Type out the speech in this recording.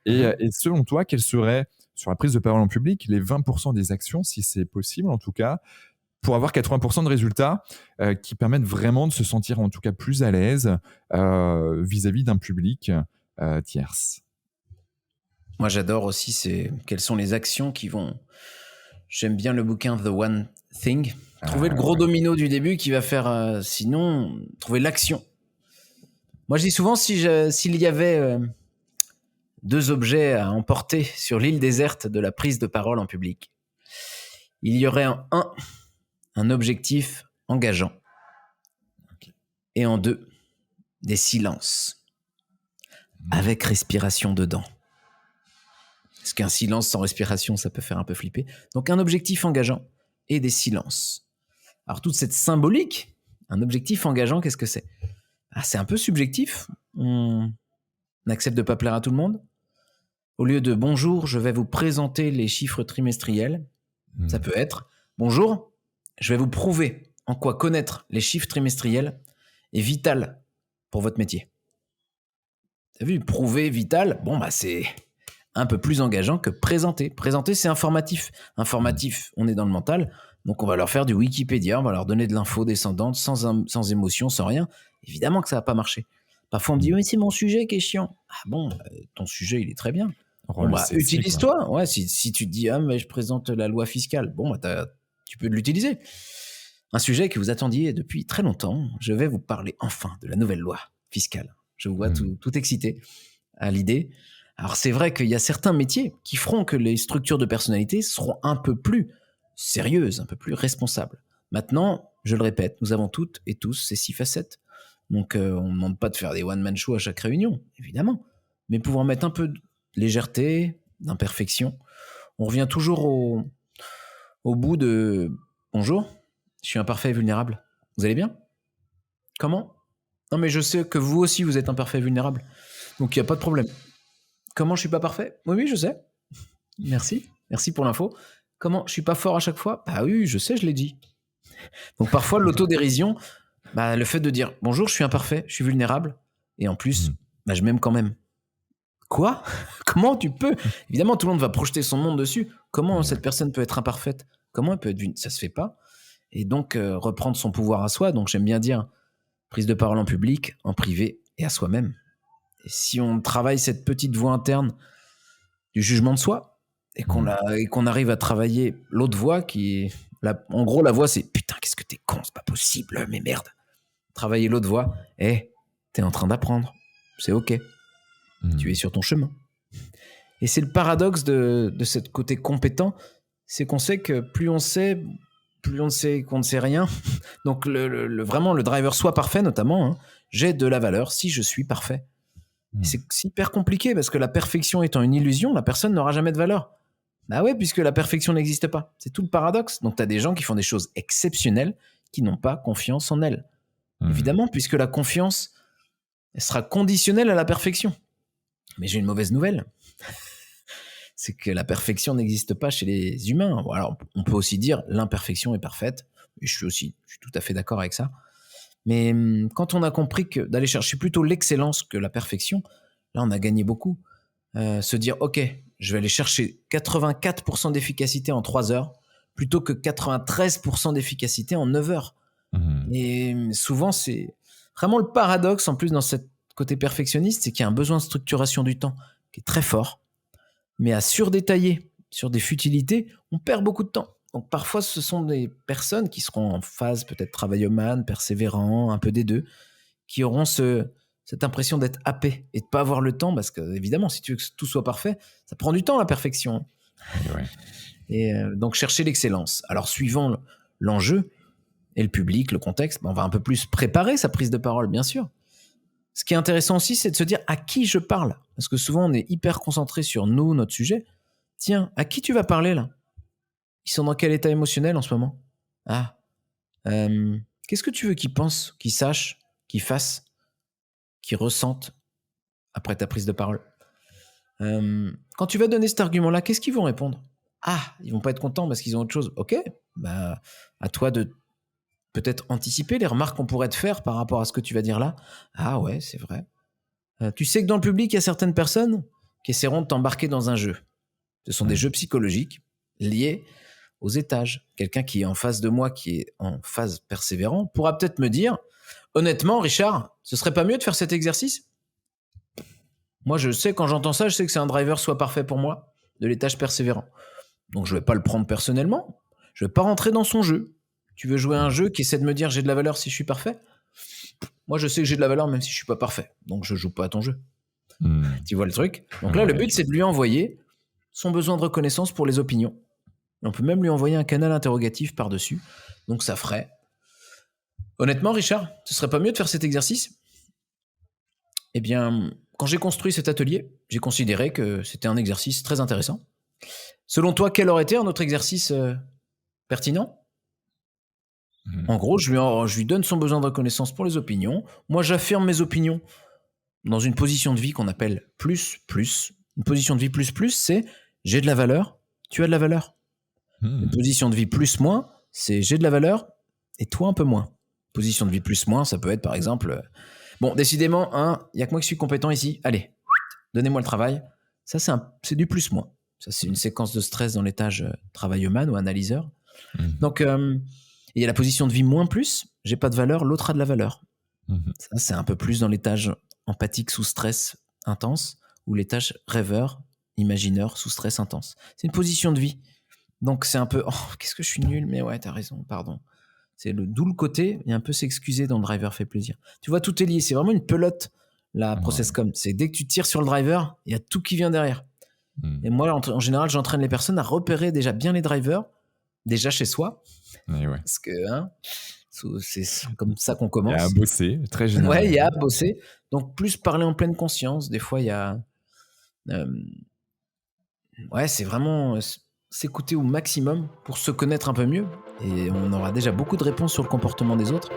Et selon toi, quelles seraient, sur la prise de parole en public, les 20% des actions, si c'est possible en tout cas, pour avoir 80% de résultats qui permettent vraiment de se sentir en tout cas plus à l'aise vis-à-vis d'un public tierce? Moi, j'adore aussi, quelles sont les actions qui vont... J'aime bien le bouquin The One Thing. Trouver le gros domino du début qui va faire... sinon, trouver l'action. Moi, je dis souvent, s'il y avait 2 objets à emporter sur l'île déserte de la prise de parole en public, il y aurait un objectif engageant. Okay. Et en 2, des silences. Avec respiration dedans. Parce qu'un silence sans respiration, ça peut faire un peu flipper. Donc un objectif engageant et des silences. Alors toute cette symbolique, un objectif engageant, qu'est-ce que c'est ? C'est un peu subjectif. On accepte de ne pas plaire à tout le monde. Au lieu de « Bonjour, je vais vous présenter les chiffres trimestriels », ça peut être « Bonjour, je vais vous prouver en quoi connaître les chiffres trimestriels est vital pour votre métier ». T'as vu, prouver vital, c'est un peu plus engageant que présenter. Présenter, c'est informatif. Informatif, on est dans le mental, donc on va leur faire du Wikipédia, on va leur donner de l'info descendante, sans émotion, sans rien. Évidemment que ça va pas marcher. Parfois, on me dit « Oui, c'est mon sujet qui est chiant ». Ah bon, ton sujet, il est très bien. Utilise-toi. Ouais, si tu te dis « Ah, mais je présente la loi fiscale », tu peux l'utiliser. Un sujet que vous attendiez depuis très longtemps, je vais vous parler enfin de la nouvelle loi fiscale. Je vous vois tout excité à l'idée. Alors, c'est vrai qu'il y a certains métiers qui feront que les structures de personnalité seront un peu plus sérieuses, un peu plus responsables. Maintenant, je le répète, nous avons toutes et tous ces 6 facettes. Donc, on ne demande pas de faire des one-man shows à chaque réunion, évidemment. Mais pouvoir mettre un peu de légèreté, d'imperfection. On revient toujours au bout de « Bonjour, je suis imparfait et vulnérable. Vous allez bien ? Comment ? Non, mais je sais que vous aussi, vous êtes imparfait et vulnérable. Donc, il n'y a pas de problème. Comment je suis pas parfait ? Oui, je sais. Merci pour l'info. Comment je suis pas fort à chaque fois ? Bah oui, je sais, je l'ai dit. Donc parfois l'autodérision, le fait de dire bonjour, je suis imparfait, je suis vulnérable, et en plus, je m'aime quand même. Quoi ? Comment tu peux ? Évidemment, tout le monde va projeter son monde dessus. Comment cette personne peut être imparfaite ? Comment elle peut être ça se fait pas ? Et donc reprendre son pouvoir à soi. Donc j'aime bien dire prise de parole en public, en privé et à soi-même. Et si on travaille cette petite voix interne du jugement de soi et qu'on arrive à travailler l'autre voix qui est... en gros, la voix, c'est « Putain, qu'est-ce que t'es con, c'est pas possible, mais merde ». Travailler l'autre voix, « t'es en train d'apprendre, c'est OK, tu es sur ton chemin ». Et c'est le paradoxe de ce côté compétent, c'est qu'on sait que plus on sait qu'on ne sait rien. Donc vraiment, le driver soit parfait notamment, j'ai de la valeur si je suis parfait. C'est hyper compliqué parce que la perfection étant une illusion, la personne n'aura jamais de valeur. Bah ouais, puisque la perfection n'existe pas. C'est tout le paradoxe. Donc tu as des gens qui font des choses exceptionnelles qui n'ont pas confiance en elles. Évidemment, puisque la confiance elle sera conditionnelle à la perfection. Mais j'ai une mauvaise nouvelle. C'est que la perfection n'existe pas chez les humains. Alors, on peut aussi dire l'imperfection est parfaite. Et je suis tout à fait d'accord avec ça. Mais quand on a compris que d'aller chercher plutôt l'excellence que la perfection, là, on a gagné beaucoup. Se dire, OK, je vais aller chercher 84% d'efficacité en 3 heures plutôt que 93% d'efficacité en 9 heures. Et souvent, c'est vraiment le paradoxe, en plus, dans ce côté perfectionniste, c'est qu'il y a un besoin de structuration du temps qui est très fort. Mais à surdétailler sur des futilités, on perd beaucoup de temps. Donc parfois, ce sont des personnes qui seront en phase peut-être travaillomane, persévérant, un peu des deux, qui auront cette impression d'être happé et de ne pas avoir le temps, parce que évidemment, si tu veux que tout soit parfait, ça prend du temps, la perfection. Ouais. Et donc chercher l'excellence. Alors suivant l'enjeu et le public, le contexte, on va un peu plus préparer sa prise de parole, bien sûr. Ce qui est intéressant aussi, c'est de se dire à qui je parle. Parce que souvent, on est hyper concentré sur nous, notre sujet. Tiens, à qui tu vas parler là ? Ils sont dans quel état émotionnel en ce moment ? Qu'est-ce que tu veux qu'ils pensent, qu'ils sachent, qu'ils fassent, qu'ils ressentent après ta prise de parole ? Quand tu vas donner cet argument-là, qu'est-ce qu'ils vont répondre ? Ils vont pas être contents parce qu'ils ont autre chose. Ok, à toi de peut-être anticiper les remarques qu'on pourrait te faire par rapport à ce que tu vas dire là. Ouais, c'est vrai. Tu sais que dans le public, il y a certaines personnes qui essaieront de t'embarquer dans un jeu. Ce sont des jeux psychologiques liés aux étages. Quelqu'un qui est en face de moi, qui est en phase persévérant, pourra peut-être me dire, honnêtement, Richard, ce serait pas mieux de faire cet exercice ? Moi, je sais, quand j'entends ça, je sais que c'est un driver soit parfait pour moi, de l'étage persévérant. Donc, je vais pas le prendre personnellement. Je vais pas rentrer dans son jeu. Tu veux jouer à un jeu qui essaie de me dire j'ai de la valeur si je suis parfait ? Moi, je sais que j'ai de la valeur même si je suis pas parfait. Donc, je joue pas à ton jeu. Tu vois le truc ? Donc là, le but, c'est de lui envoyer son besoin de reconnaissance pour les opinions. On peut même lui envoyer un canal interrogatif par-dessus. Donc, ça ferait... Honnêtement, Richard, ce serait pas mieux de faire cet exercice ? Eh bien, quand j'ai construit cet atelier, j'ai considéré que c'était un exercice très intéressant. Selon toi, quel aurait été un autre exercice pertinent ? En gros, je lui donne son besoin de reconnaissance pour les opinions. Moi, j'affirme mes opinions dans une position de vie qu'on appelle plus. Une position de vie plus, c'est j'ai de la valeur, tu as de la valeur. Une position de vie plus-moins, c'est j'ai de la valeur et toi un peu moins. Position de vie plus-moins, ça peut être par exemple... Bon, décidément, il n'y a que moi qui suis compétent ici. Allez, donnez-moi le travail. Ça, c'est du plus-moins. Ça, c'est une séquence de stress dans l'étage travailleman ou analyseur. Donc, il y a la position de vie moins plus. J'ai pas de valeur, l'autre a de la valeur. Ça, c'est un peu plus dans l'étage empathique sous stress intense ou l'étage rêveur, imagineur sous stress intense. C'est une position de vie. Donc, c'est un peu... Oh, qu'est-ce que je suis nul, mais ouais, t'as raison, pardon. C'est d'où le côté, et un peu s'excuser dans le driver fait plaisir. Tu vois, tout est lié. C'est vraiment une pelote, la ProcessCom. C'est dès que tu tires sur le driver, il y a tout qui vient derrière. Et moi, en général, j'entraîne les personnes à repérer déjà bien les drivers, déjà chez soi. Parce que c'est comme ça qu'on commence. Il y a à bosser, très général. Ouais, il y a à bosser. Donc, plus parler en pleine conscience. Des fois, il y a... c'est vraiment... s'écouter au maximum pour se connaître un peu mieux et on aura déjà beaucoup de réponses sur le comportement des autres